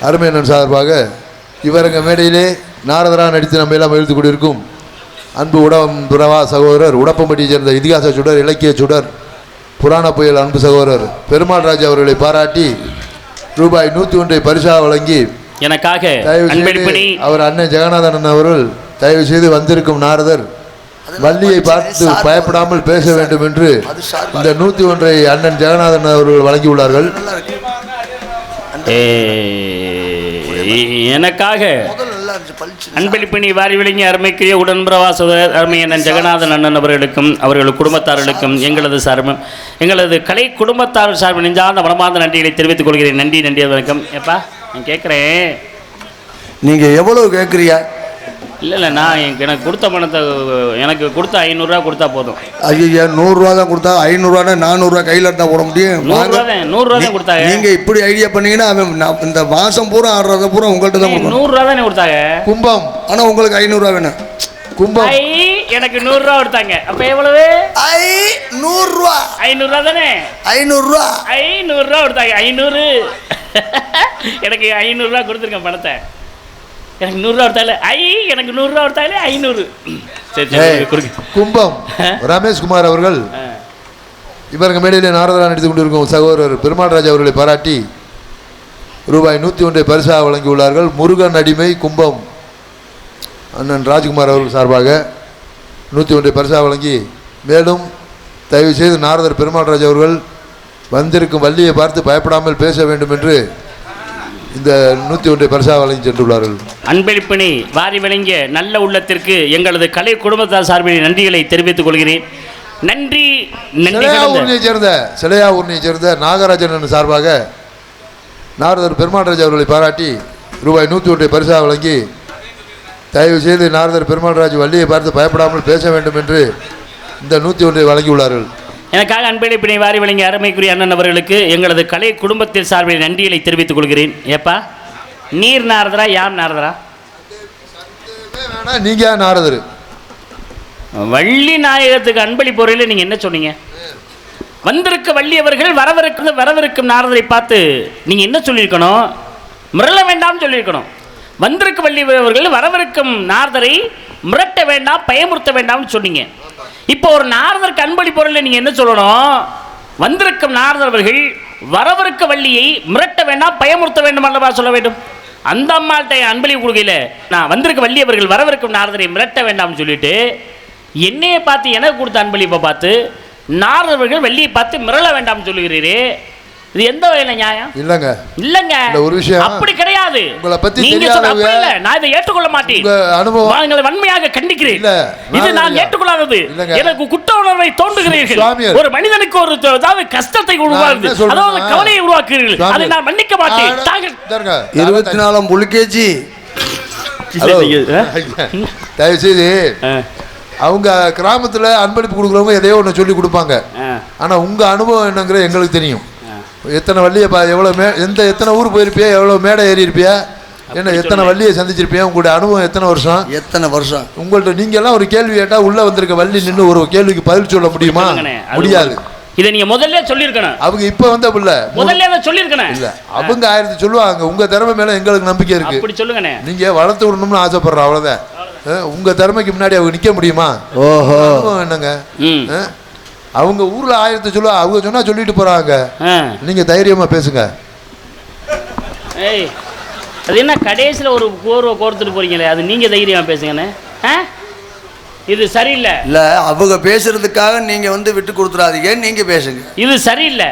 அருமையண்ணன் சார்பாக இவரங்க மேடையிலே நாரதரா நடித்து நம்ம எல்லாம் எழுத்து கொண்டிருக்கும் அன்பு துறவா சகோதரர், உடப்பம்பட்டியை சேர்ந்த இதிகாச சுடர், இலக்கிய சுடர், புராண புயல் அன்பு சகோதரர் பெருமாள் ராஜ் அவர்களை பாராட்டி ரூபாய் 101 பரிசாக வழங்கி எனக்காக அவர் அண்ணன் ஜெகநாதன் அவர்கள் தயவு செய்து வந்திருக்கும் நாரதர் வள்ளியை பார்த்து பயப்படாமல் பேச வேண்டும் என்று இந்த 101 அண்ணன் ஜெகநாதன் அவர்கள் வழங்கியுள்ளார்கள். எனக்காக அன்பளிப்பினி வாரி விளங்கி அருமைக்குரிய உடன்பிரவாச அருமையண்ணன் ஜெகநாதன் அண்ணன் அவர்களுக்கும் அவர்கள் குடும்பத்தார்களுக்கும் எங்களது கலை குடும்பத்தார் சார்பில் நெஞ்சார்ந்த மனமார்ந்த நன்றிகளை தெரிவித்துக் கொள்கிறேன். நன்றி நன்றி வணக்கம். ஏப்பா நான் கேட்குறேன், நீங்கள் எவ்வளவு கேட்குறியா? இல்லை நான் எனக்கு கொடுத்த பணத்தை எனக்கு கொடுத்த 500 கொடுத்தா போதும். ஐயா 100 தான் கொடுத்தா 500 400 கையில் இருந்தால் போட முடியும். 100 தான் கொடுத்தாங்க. நீங்கள் இப்படி ஐடியா பண்ணீங்கன்னா அவன் இந்த மாதம் பூரா ஆடுறத பூரா உங்கள்கிட்ட தான் 100 தானே கொடுத்தாங்க கும்பம். ஆனால் உங்களுக்கு 500 வேணும் கும்பம். எனக்கு 100 கொடுத்தாங்க. அப்போ எவ்வளவு? 100 500 தானே? 500 கொடுத்தாங்க. 500 எனக்கு 500 கொடுத்துருக்கேன் பணத்தை. எனக்கு 100 கொடுத்தாலே எனக்கு 100 கொடுத்தாலே 500. சரி கும்பம் ரமேஷ்குமார் அவர்கள் இவருங்க மேடையிலே நாரதரா நடித்துக் கொண்டிருக்கும் சகோதரர் பெருமாள் ராஜ் அவர்களை பாராட்டி ரூபாய் 101 பரிசாக வழங்கியுள்ளார்கள். முருகன் அடிமை கும்பம் அண்ணன் ராஜ்குமார் அவர்கள் சார்பாக 101 பரிசாக வழங்கி, மேலும் தயவு செய்து நாரதர் பெருமாள் ராஜ் அவர்கள் வந்திருக்கும் வள்ளியை பார்த்து பயப்படாமல் பேச வேண்டும் என்று இந்த 101 பரிசாக வழங்கி சென்றுள்ளார்கள். அன்பளிப்பினை வாரி வழங்கிய நல்ல உள்ளத்திற்கு எங்களது கலை குடும்பத்தார் சார்பில் நன்றிகளை தெரிவித்துக் கொள்கிறேன். நன்றி. சிலையா ஊர்னியை சேர்ந்த நாகராஜன் சார்பாக நாரதர் பெருமாள் ராஜ் அவர்களை பாராட்டி ரூபாய் 101 பரிசாக வழங்கி, தயவு செய்து நாரதர் பெருமாள் ராஜ் வள்ளியை பார்த்து பயப்படாமல் பேச வேண்டும் என்று இந்த 101 வழங்கியுள்ளார்கள். எனக்காக அன்பளிப்பினை வாரி வழங்கிய அருமைக்குரிய அண்ணன் அவர்களுக்கு எங்களது கலை குடும்பத்தின் சார்பில் நன்றிகளை தெரிவித்துக் கொள்கிறேன். ஏப்பா நீர் நாரதரா யாம் நாரதரா? நீங்க நாரதர். வள்ளி நாயகத்துக்கு அன்பளிப்பு பொறையில் நீங்கள் என்ன சொன்னீங்க? வந்திருக்க வள்ளி அவர்கள் வரவிருக்கும் நாரதரை பார்த்து நீங்கள் என்ன சொல்லியிருக்கணும்? மிரள வேண்டாம் சொல்லியிருக்கணும். வந்திருக்க வள்ளி அவர்கள் வரவிருக்கும் நாரதரை மிரட்ட வேண்டாம் பயமுறுத்த வேண்டாம்னு சொன்னீங்க. இப்போ ஒரு நாரதருக்கு அன்பளிப்பு பொருளில் நீங்கள் என்ன சொல்லணும்? வந்திருக்கும் நாரதர் அவர்கள் வரவிருக்க வள்ளியை மிரட்ட வேண்டாம் பயமுறுத்த வேண்டும் அல்லவா சொல்ல வேண்டும். அந்த அம்மாள்கிட்ட அன்பளிப்பு கொடுக்கல, நான் வந்திருக்க வள்ளி அவர்கள் வரவிருக்கும் நாரதரை மிரட்ட வேண்டாம்னு சொல்லிட்டு என்னையை பார்த்து எனக்கு கொடுத்த அன்பளிப்பை பார்த்து நாரதர் அவர்கள் வள்ளியை பார்த்து மிரள வேண்டாம்னு சொல்லுகிறீரே, இது எந்த வகையில நியாயம்? இல்லங்க ஒரு விஷயம் அப்படி கிடையாது. உங்களை பத்தி நீங்க சொல்ல இல்ல, நான் இதை ஏற்றுக்கொள்ள மாட்டேன். அனுபவம் உங்களை வன்மையாக கண்டிக்கிறேன். இது நான் ஏற்றுக்கொள்ளாதது. எனக்கு குற்ற உணர்வை தோன்றுகிறீர்கள். ஒரு மனிதனுக்கு ஒரு அதாவது கஷ்டத்தை உருவாக்குது, அதாவது கவலையை உருவாக்குகிறீர்கள். அதை நான் மன்னிக்க மாட்டேன். 24 புலிகேஜி தயவு செய்து அவங்க கிராமத்துல அன்பளிப்பு கொடுக்குறவங்க எதையோ ஒன்று சொல்லி கொடுப்பாங்க. ஆனா உங்க அனுபவம் என்னங்கிற எங்களுக்கு தெரியும். எத்தனை வள்ளியை எவ்வளோ எத்தனை ஊர் போயிருப்பியா, எவ்வளோ மேடை ஏறி இருப்பியா, என்ன எத்தனை வள்ளியை சந்திச்சிருப்பியா, உங்களுடைய அனுபவம் எத்தனை வருஷம் உங்கள்கிட்ட நீங்க எல்லாம் ஒரு கேள்வி கேட்டா உள்ள வந்திருக்க வள்ளி நின்று ஒரு கேள்விக்கு பதில் சொல்ல முடியுமா? முடியாது. இதை நீங்க முதல்ல சொல்லியிருக்கணும். அவங்க இப்ப வந்த புள்ள முதல்ல சொல்லியிருக்கணும். இல்ல அவங்க 1000 சொல்லுவாங்க. உங்க திறமை மேல எங்களுக்கு நம்பிக்கை இருக்கு. அப்படி சொல்லுங்க. நீங்க வளர்த்து விடணும்னு ஆசைப்படுறோம், அவ்வளவுதான். உங்க திறமைக்கு முன்னாடி அவங்க நிக்க முடியுமா? ஓஹோ என்னங்க அவங்க ஊர்ல 1000 சொல்லுவா, அவங்க சொன்னா சொல்லிட்டு போறாங்க. நீங்க தைரியமா பேசுங்க. அது என்ன கடைசியில் ஒரு கோர்வை கோர்த்துட்டு போறீங்களே, அது நீங்க தைரியமா பேசுங்கன்னு. இது சரியில்லை. இல்ல அவங்க பேசுறதுக்காக நீங்க விட்டு கொடுத்துறாதீங்க, நீங்க பேசுங்க. இது சரியில்லை.